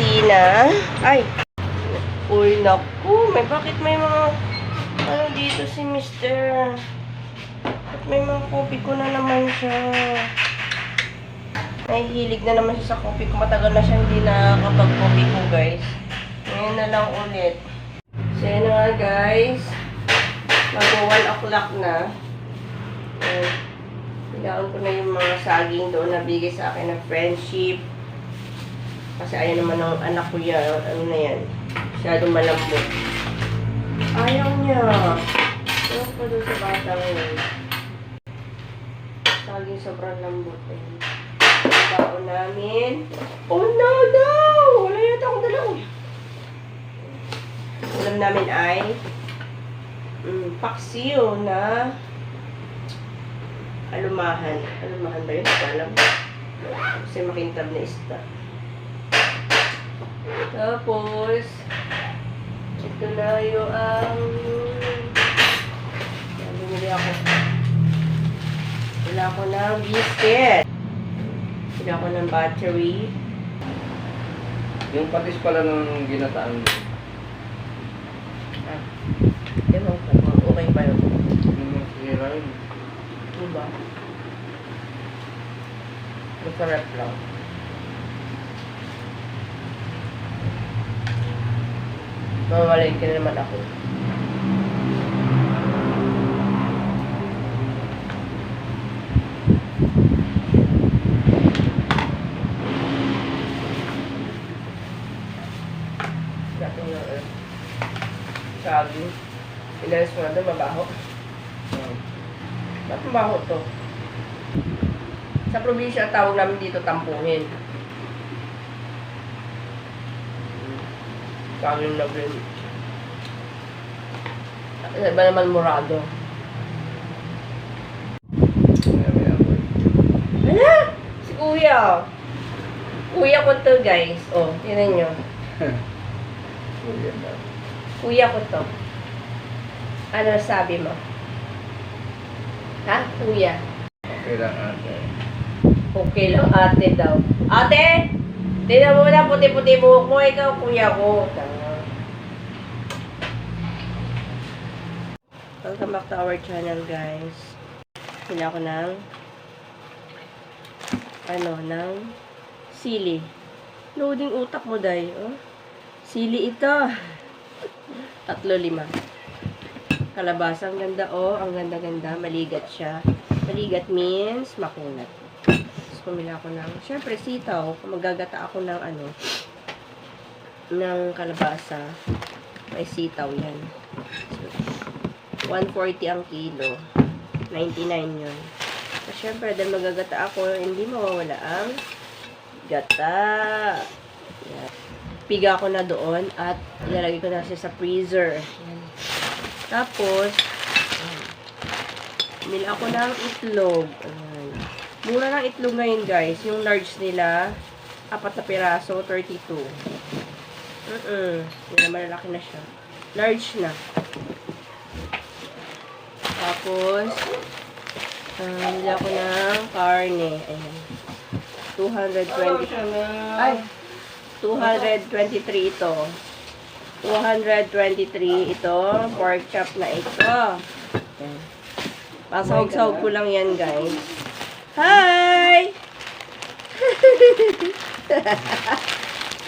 opisina. Ay! Uy, naku. Bakit may mga ano dito si Mr. At may mga kopi ko na naman siya. Nahihilig na naman siya sa kopi ko. Matagal na siya hindi nakakapag-kopi ko, guys. Ngayon na lang ulit. So, yun na nga, guys. Mag-1 o'clock na. Kailangan ko na yung mga saging doon na bigay sa akin ng friendship. Kasi ayaw naman ng anak ko yan. Ano na yan? Masyadong malambot. Ayaw niya. Ayaw ko doon sa bata ngayon. Saging sobrang lambot. Baon namin. Oh no, no! Wala yata akong dalaw. Ulam namin ay paksiw na alumahan. Alumahan ba yun? Alam. Kasi makintab na isda. Tapos, ito na yung bumili ako. Wala ko ng biscuit. Wala ko ng battery. Yung patis pala ng ginataan mo. Ewan ko. Okay ba yun? Sige rin. Diba? Masarap lang. Mawalain ka na naman ako. Natin yung sabi. Ilalis mo na doon, mabaho. Ba't mabaho to? Sa probinsya, tawag namin dito tampuhin. Saging na green. Iba naman murado. Hala! Si Kuya. Kuya ko to, guys. Oh, tinan nyo. Kuya ko to. Ano sabi mo? Ha? Kuya? Okay lang ate. Okay lang ate daw. Ate! Tignan mo na puti-puti buhok mo. Ikaw, kuya ko. Welcome back to our channel, guys. Pila ko ng ng sili. Loading utak mo, day. Oh. Sili ito. 3-5. Kalabasa, ang ganda, oh. Ang ganda-ganda. Maligat siya. Maligat means makunat. Tapos pumila ako ng, syempre, sitaw. Magagata ako ng ng kalabasa. May sitaw yan. So, 140 ang kilo. 99 yun. So, syempre, dahil magagata ako, hindi mawawala ang gata. Yan. Piga ko na doon at ilalagay ko na siya sa freezer. Yan. Tapos, bumili ako ng itlog. Ayan. Mura ng itlog ngayon, guys. Yung large nila, 4 na piraso, 32. Yan, malalaki na siya. Large na. Tapos, bumili ako ng karne. Ayan. 220. Ay! 223 ito. 223 ito. Pork chop na ito. Ayan. Pasahog-sahog ko lang yan, guys. Hi!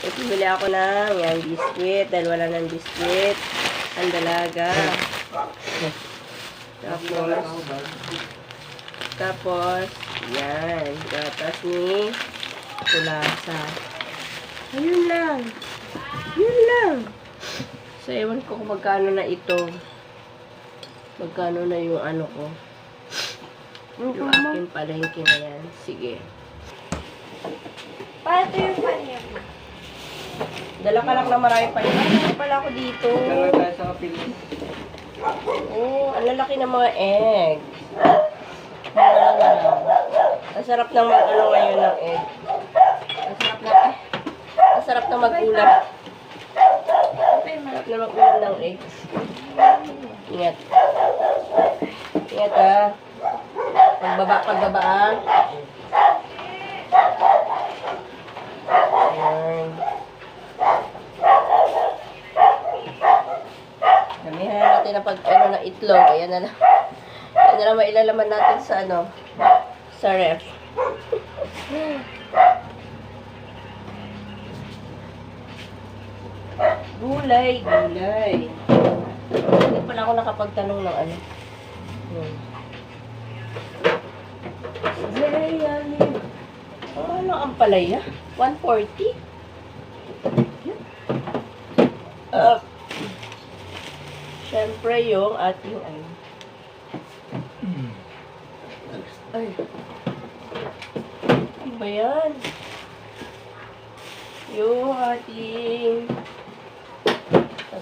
Bumili ako ng yan, biscuit. Dahil wala ng biscuit. Ang dalaga. Tapos, yan. Gatas ni kulasa. Ayun lang. Yun lang. So, ewan ko kung magkano na ito. Magkano na yung ano ko. Yung aking palengke na yan. Sige. Paano yung panyan mo? Dala ka lang na marami pa yun. Ano pala ako dito? Dala tayo sa kapilin. Oh, ang lalaki ng mga egg. Ang sarap ng mag-ano ngayon ng egg. Ang sarap ng mag-ulam. Sarap na mag-ulam ng egg. Ingat. Ingat ah. Pagbaba ah. Ayan. natin na pag ano ng itlog. Ayan na lang. Ayan na lang mailalaman natin sa ano, sa ref. Gulay, gulay. Hindi pala ako nakapagtanong ng ano. Ano ang palaya? 140? Siyempre yung ating ano. Ay. Ano ba yan? Yung ating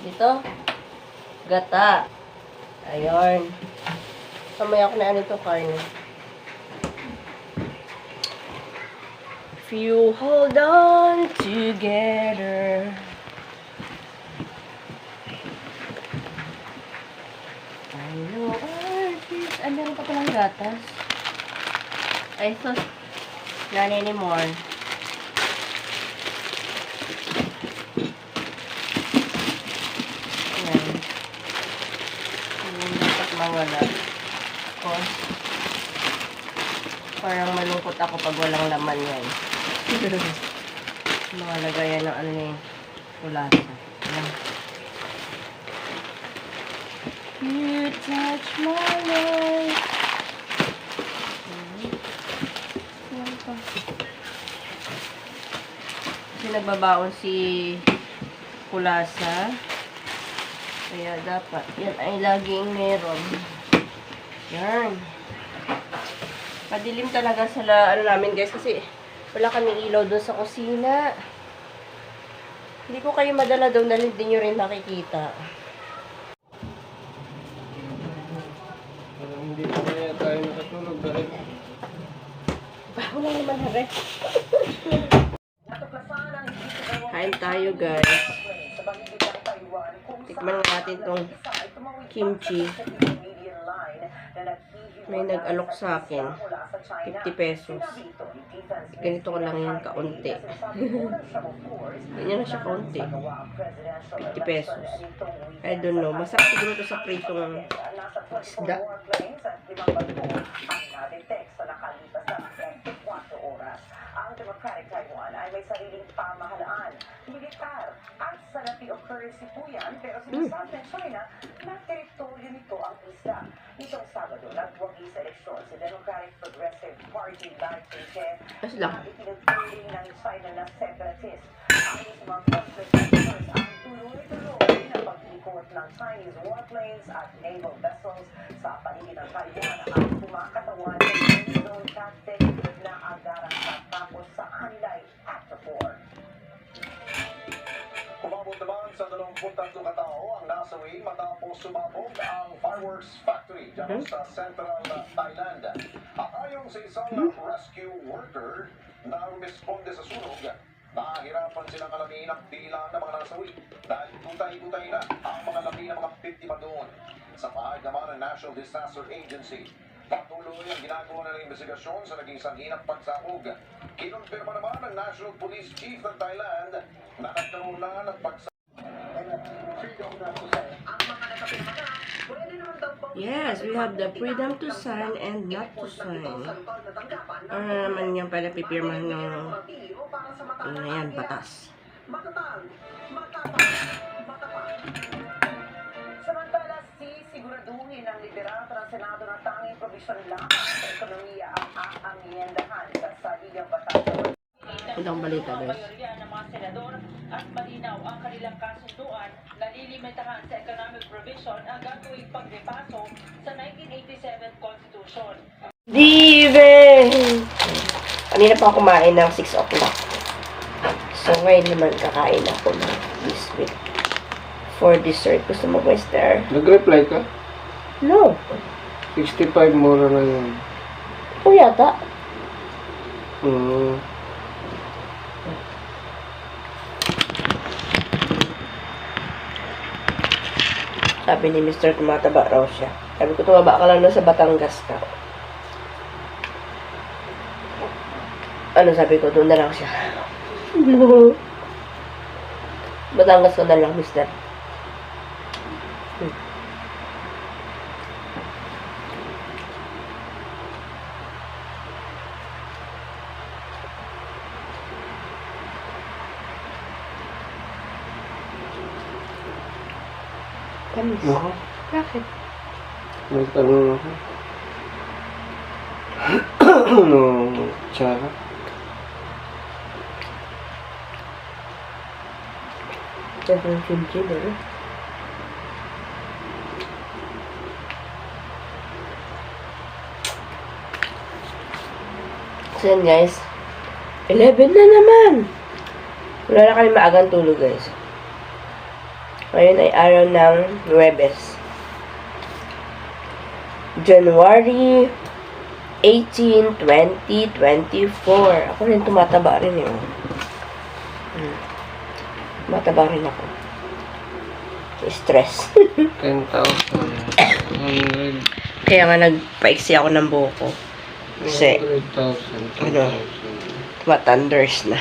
dito gata. Ayun. Kamaya ko na ano ito, karne. If you hold on together. I know artist. Ay, meron pa palang gatas. I thought not anymore. Ayan. Hindi dapat mawala. Tapos, parang malungkot ako pag walang laman yan. Mga lagayan ng ano yung kulasa. Ayan. You touch my life. Kasi nagbabaon si kulasa. Kaya dapat yan ay laging meron. Yan. Madilim talaga sa ano namin guys kasi wala kaming ilaw doon sa kusina. Hindi ko kayo madala doon dahil hindi nyo rin makikita. Hindi pa kaya tayo nakatulog dahil Wala naman hare. Kain tayo guys. Tikman natin tong kimchi. May nag-alok sa akin. 50 pesos. Ganito ko lang yan, kaunti. Ganyan na siya kaunti. 50 pesos. I don't know. Masarap siguro ito sa pritong isda. Ang Democratic Taiwan ay may sariling pamahalaan, militar, at salapi occurrence po yan, pero sinasabi ng China na teritoryo nito ang isla. Nitong Sabado, nagwagi sa eleksyon si Democratic Progressive Party Lai Ching-te na ipinagpiling ng China na separatist. Ang mga conflict actors ang tuloy-tuloy na pag-ikot ng Chinese warplanes at naval vessels sa paligid ng Taiwan at kumakatawan ng zone tactic na agarang tapos sa Anilay After 4. Kumabot naman sa 23 katao ang nasawi matapos sumabog ang fireworks factory dyan sa central Thailand. At ayon sa isang rescue worker na rumisponde sa sunog, nahihirapan silang alamin ang bilang ng mga nasawi dahil tutay-tutay na ang mga labi ng mga biktima doon. Sa pahayag naman ng National Disaster Agency, patuloy ang ginagawa ng investigasyon sa naging sanhi ng pagsabog. Kinumpirma naman ng National Police Chief ng Thailand na nagkaroon na ng pagsabog. Yes, we have the freedom to sign and not to sign. Ano naman yan pala pipirmahan ng ano yan, batas. Samantala, siguraduhin ang liderato ng Senado na tanging probisyon lang sa ekonomiya ang amiyendahan sa saligang batas. Itong balita guys. Mayorya ng mga senador at malinaw ang kanilang kasunduan na lilimitahan sa economic provision ang gagawing pagrepaso sa 1987 Constitution. Diven! Kanina pa ako kumain ng 6 o'clock. So ngayon naman kakain ako ng biscuit. For dessert. Gusto mo ba, Esther? nag-reply ka? No. 65 mura na yun. Ito yata. Sabi ni Mr. tumataba raw siya. Sabi ko, tumaba ka lang na sa Batangas ka. Ano sabi ko, doon na lang siya. Batangas ko na lang, Mr. Tamis. Ako, Bakit? may tanong ako. Ano, tsara? Ito yung chin-chin, eh. So yan guys, 11 na naman. Wala na kami maagang tulog guys. Ngayon ay araw ng Huwebes. January 18, 2024. Ako rin tumataba rin yun. Tumataba rin ako. Stress. 10,000. 100. Kaya nga nagpaiksi ako ng buhok ko. Kasi 100,000. Ano? Matanders na.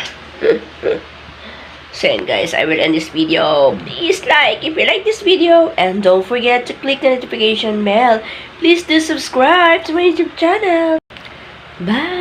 So yun guys, I will end this video. Please like if you like this video. And don't forget to click the notification bell. Please do subscribe to my YouTube channel. Bye!